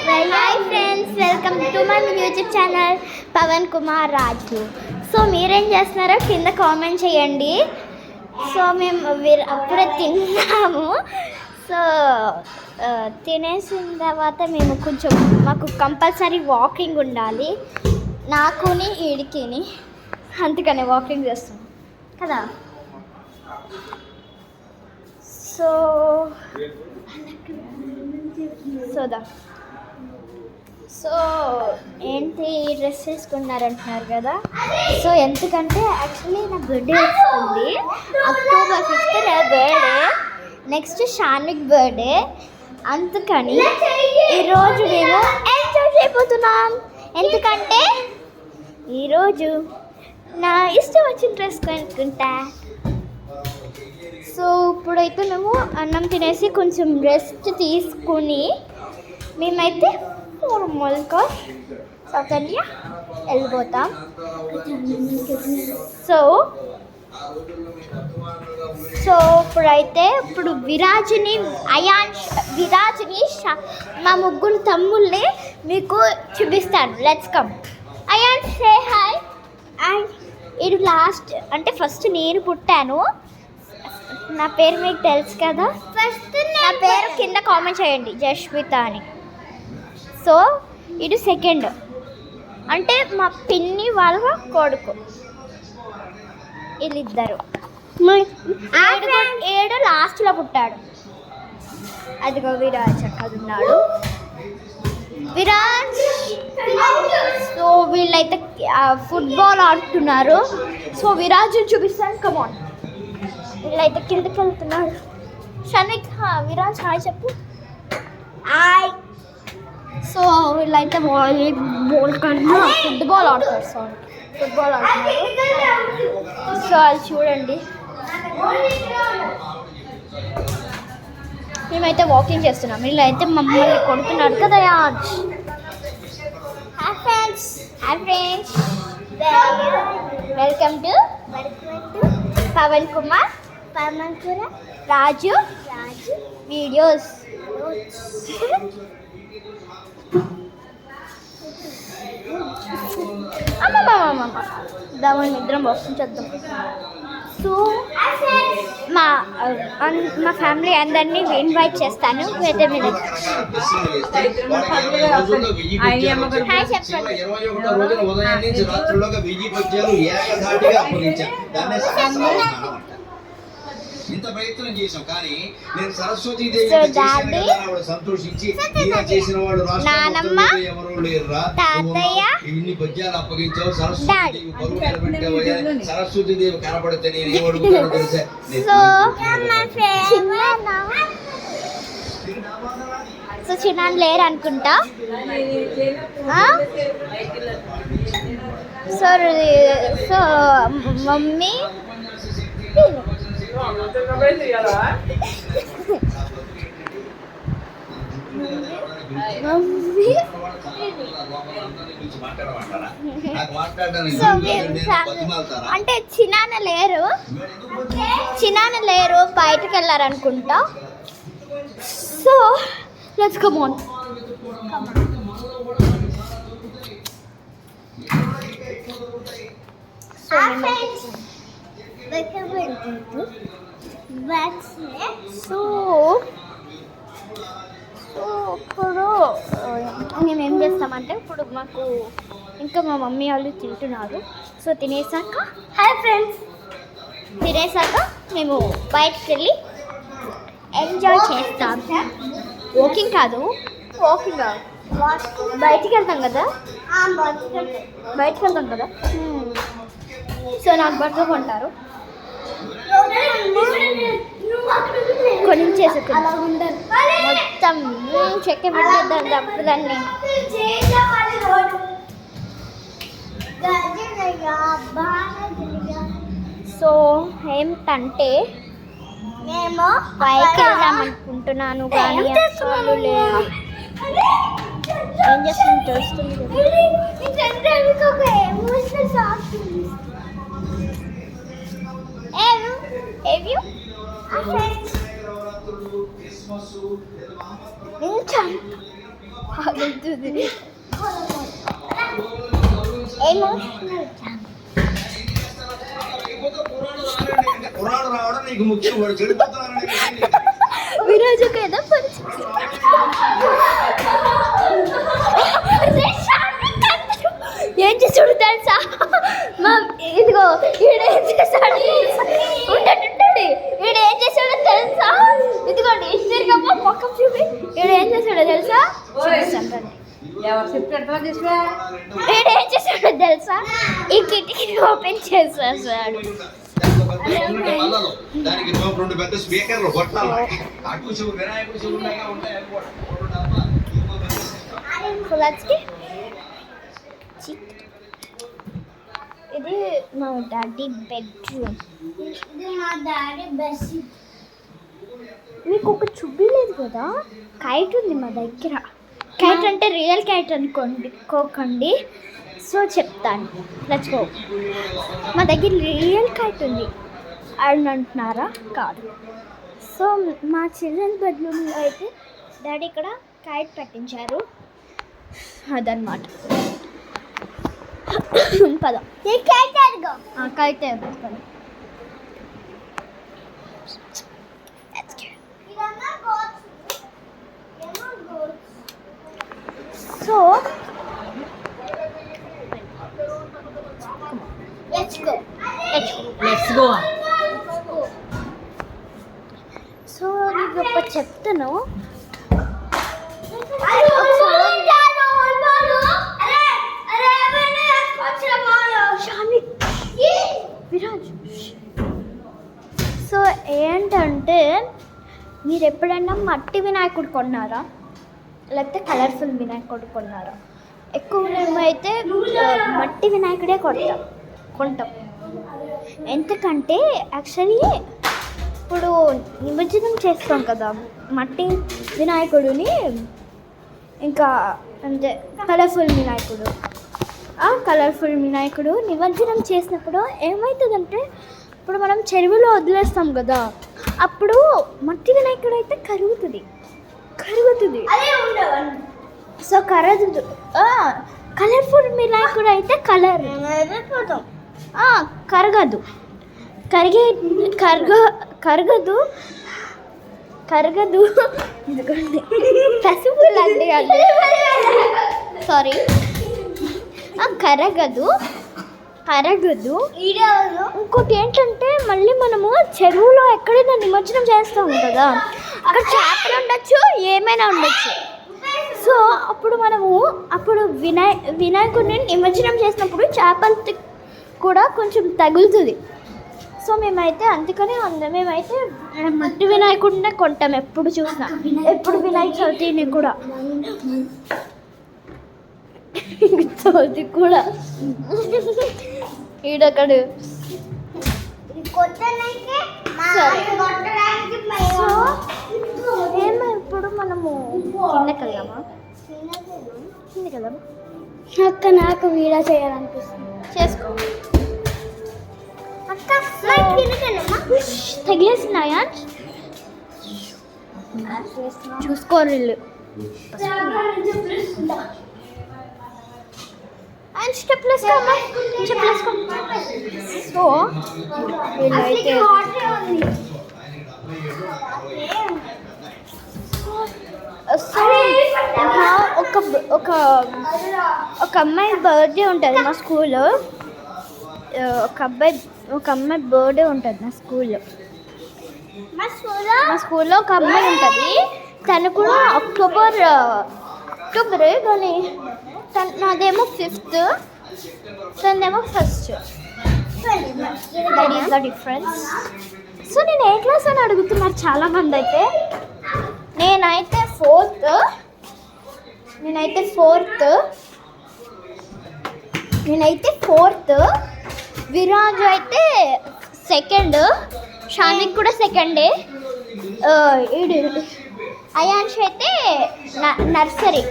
Hi friends, welcome to my YouTube channel Pavan Kumar Raju. So మీరేం చేస్తున్నారో కింద కామెంట్ చేయండి. సో మేము అప్పుడే తిన్నాము. సో తినేసిన తర్వాత మేము కొంచెం మాకు కంపల్సరీ వాకింగ్ ఉండాలి, నాకుని ఈడికిని, అందుకనే వాకింగ్ చేస్తాం కదా. సో సో ఏంటి డ్రెస్ వేసుకున్నారంటున్నారు కదా. సో ఎందుకంటే యాక్చువల్లీ నా బర్త్డే వస్తుంది, October 5th నా బర్త్డే, నెక్స్ట్ షాన్విక్ బర్త్డే. అందుకని ఈరోజు మేము ఎంజాయ్ చేయబోతున్నాం. ఎందుకంటే ఈరోజు నా ఇష్టం వచ్చిన డ్రెస్ కొనుక్కుంటా. సో ఇప్పుడైతే మేము అన్నం తినేసి కొంచెం రెస్ట్ తీసుకుని మేమైతే నార్మల్గా సౌత్ ఇండియా వెళ్ళిపోతాం. సో ఇప్పుడు విరాజ్ని, అయాన్ష్, విరాజ్ని, మా ముగ్గురు తమ్ముళ్ళని మీకు చూపిస్తాను. Let's come. Ayansh say hi. And ఇది లాస్ట్ అంటే ఫస్ట్ నేను పుట్టాను, నా పేరు మీకు తెలుసు కదా. ఫస్ట్ నా పేరు కింద కామెంట్ చేయండి, జస్విత అని. సో ఇది సెకండ్ అంటే మా పిన్ని వాళ్ళ కొడుకు, వీళ్ళిద్దరు. ఏడు లాస్ట్లో పుట్టాడు. అదిగో విరాజ్ అక్కడ ఉన్నాడు, విరాజ్. సో వీళ్ళైతే ఫుట్బాల్ ఆడుతున్నారు. సో విరాజ్ చూపిస్తాను, కమాన్. వీళ్ళైతే కిందకి వెళ్తున్నారు. షనిక్, విరాజ్ హాయ్ చెప్పు. హాయ్. సో వీళ్ళైతే వాలీబాల్ కన్నా ఫుట్బాల్ ఆడుతారు. ఫుట్బాల్ ఆడుతున్నారు. సో అది చూడండి. మేమైతే వాకింగ్ చేస్తున్నాం, వీళ్ళైతే మమ్మల్ని కొడుతున్నారు కదా. Hi friends, welcome to Pavan Kumar Raju videos. దాని నిద్రం వస్తుంది చేద్దాం. సో మా ఫ్యామిలీ అందరినీ ఇన్వైట్ చేస్తాను. ఇంత ప్రయత్నం చేసాం కానీ నేను సరస్వతీదేవి సంతోషించి నానమ్మ, తాతయ్య, ఇన్ని పద్యాలు అప్పగించావు. సరస్వతీదేవి బరువు నిలబెట్టావయ్యా. సరస్వతీదేవి కనపడితే నేను ఏం అడుగుతానో తెలుసా. సో చిన్న లేరు అనుకుంటా. సో మమ్మీ అంటే చిన్నాన్న లేరు, బయటకు వెళ్ళారనుకుంటా. So let's come on. ఇప్పుడు మేమేం చేస్తామంటే, ఇప్పుడు మాకు ఇంకా మా మమ్మీ వాళ్ళు తింటున్నారు. సో తినేసాక, హాయ్ ఫ్రెండ్స్, తినేసాక మేము బయటకు వెళ్ళి ఎంజాయ్ చేస్తాం. వాకింగ్ కాదు, బయటికి వెళ్తాం కదా. సో నాకు బట్టలు కొంటారు, కొనించేసుకున్నా మొత్తం చెక్క పెట్టేద్దాం డబ్బులన్నీ. సో ఏమిటంటే మేము పైకి వెళ్దాం అనుకుంటున్నాను కానీ అసలు లేదు. ఏం చేస్తుంది చూస్తుంది. తగులుతుంది. ఎమోషనల్ పురాణం రావడం నీకు ముఖ్యం. వాడు చెడిపోతున్నారని విరాజుకు ఏదో ఏం చేసాడు తెలుసా? మా ఇదిగో ఈడేం చేశాడు ఉంటాడు. ఈడేం చేశాడో తెలుసా? ఇదిగోండి తిరిగమ్మ మొక్కం చూపి. ఈడేం చేశాడో తెలుసా? ఈడేం చేశాడో తెలుసా? ఈ కిటికీ ఓపెన్ చేసేసాడు. దానికి 2 పెద్ద స్పీకర్లు కొట్టాలి. అటు శివు వినాయకుడు శివుడు ఉంటాయి. ఇది మా డాడీ బెడ్రూమ్. ఇది మా డాడీ బెడ్. మీకు ఒక చూపించలేదు కదా, కైట్ ఉంది మా దగ్గర. కైట్ అంటే రియల్ కైట్ అనుకోకండి. సో చెప్తాను, లెట్స్ గో. మా దగ్గర రియల్ కైట్ ఉంది అని అంటున్నారా? కాదు. సో మా చిల్డ్రన్స్ బెడ్రూమ్లో అయితే డాడీ ఇక్కడ కైట్ పెట్టించారు. అదనమాట. పద కైతే పద. సో సో నీకు ఒక చెప్తాను. విరాజ్, సో ఏంటంటే మీరు ఎప్పుడైనా మట్టి వినాయకుడు కొన్నారా, లేకపోతే కలర్ఫుల్ వినాయకుడు కొన్నారా? ఎక్కువ మేమైతే మట్టి వినాయకుడే కొంటాం. ఎందుకంటే యాక్చువల్లీ ఇప్పుడు నిమజ్జనం చేస్తాం కదా మట్టి వినాయకుడిని, ఇంకా అంటే కలర్ఫుల్ వినాయకుడు నిమజ్జనం చేసినప్పుడు ఏమవుతుందంటే, ఇప్పుడు మనం చెరువులో వదిలేస్తాం కదా, అప్పుడు మట్టి వినాయకుడు అయితే కరుగుతుంది. సో కరగదు. కలర్ఫుల్ వినాయకుడు అయితే కరగదు. ఎందుకంటే పసుపులు అంటే సారీ కరగదు. ఇంకోటి ఏంటంటే, మళ్ళీ మనము చెరువులో ఎక్కడైనా నిమజ్జనం చేస్తాము కదా, అక్కడ చేపలు ఉండొచ్చు, ఏమైనా ఉండొచ్చు. సో అప్పుడు వినాయకుడిని నిమజ్జనం చేసినప్పుడు చేపలు కూడా కొంచెం తగులుతుంది. సో మేమైతే అందుకని మేమైతే మట్టి వినాయకుడినే కొంటాం ఎప్పుడు చూసినా. ఎప్పుడు వినాయక చవితిని కూడా ఈడొకడు ఏమో ఇప్పుడు మనము కిందకి వెళ్దామా? అక్క నాకు వీడియో చేయాలనిపిస్తుంది. చేసుకో అక్క. తగిలేసినాయా చూసుకోరు వీళ్ళు. సో వీళ్ళైతే ఒక అమ్మాయి బర్త్డే ఉంటుంది మా స్కూల్లో. ఒక అమ్మాయి బర్త్డే ఉంటుంది నా స్కూల్లో. మా స్కూల్లో ఒక అమ్మాయి ఉంటుంది. తను కూడా అక్టోబర్ కానీ నాదేమో 5th, తనదేమో 1st. That is the difference. So నేను ఏ క్లాస్ అని అడుగుతున్నారు చాలామంది అయితే. నేనైతే ఫోర్త్. విరాజు అయితే 2nd. షాన్విక్ కూడా 2nd. అయాన్ష్ అయితే నర్సరీ.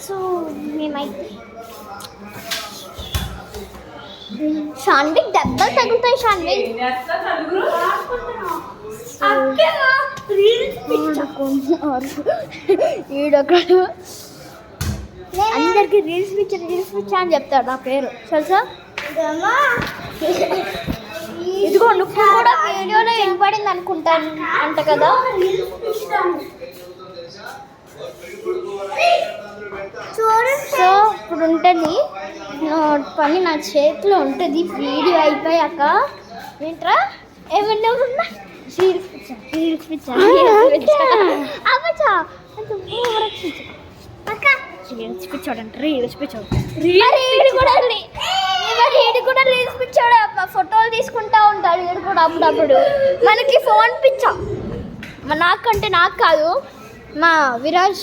సో మేమైతే షాన్విక్ దెబ్బలు తగులుతాయి. షాన్విక్ ఈడొకడు అందరికి రీల్స్ పిచ్చా అని చెప్తాడు నా పేరు తెలుసా. ఇదిగో నువ్వు కూడా వీడియోలో వినపడింది అనుకుంటాను అంట కదా. సో ఇప్పుడు ఉంటుంది పని నా చేతిలో ఉంటుంది. వీడియో అయిపోయాక ఏంట్రా ఏమన్నా రీల్స్ పిచ్చా రీల్స్ పిచ్చోడంట రీల్స్ పిచ్చోడు కూడా రీల్స్ పిచ్చాడు. ఫోటోలు తీసుకుంటా ఉంటాడు వీడు కూడా అప్పుడప్పుడు. మనకి ఫోన్ పిచ్చా నాకంటే నాకు కాదు మా విరాజ్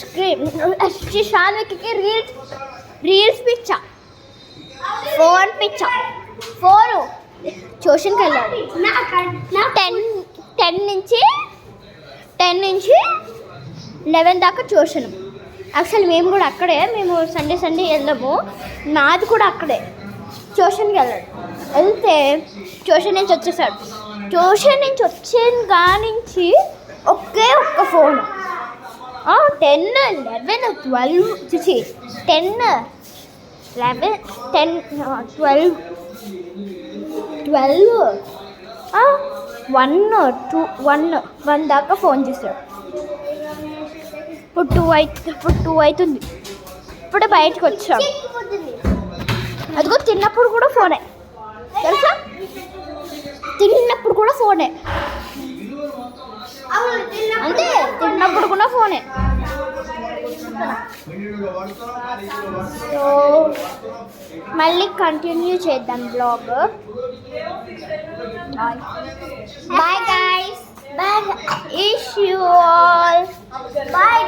షాన్వికి రీల్స్ పిచ్చా ఫోన్ పిచ్చా. ఫోను ట్యూషన్కి వెళ్ళాడు 10 నుంచి 11 దాకా ట్యూషన్. యాక్చువల్లీ మేము కూడా అక్కడే, మేము సండే వెళ్ళాము. నాది కూడా అక్కడే. ట్యూషన్కి వెళ్తే ట్యూషన్ నుంచి వచ్చేసాడు. ట్యూషన్ నుంచి వచ్చిన కానించి ఒకే ఒక్క ఫోను 10, 11, 12 చూసి 10, 11, 10, 12, 1 దాకా ఫోన్ చేశాడు. ఇప్పుడు 2 అవుతుంది. ఇప్పుడే బయటకు వచ్చాం. అదిగో తిన్నప్పుడు కూడా ఫోనే తెలుసా. తిన్నప్పుడు కూడా ఫోనే అంతే. తిన్నప్పుడు కూడా ఫోనే. సో మళ్ళీ కంటిన్యూ చేద్దాం blog. Bye guys. Bye. Miss you all. Bye.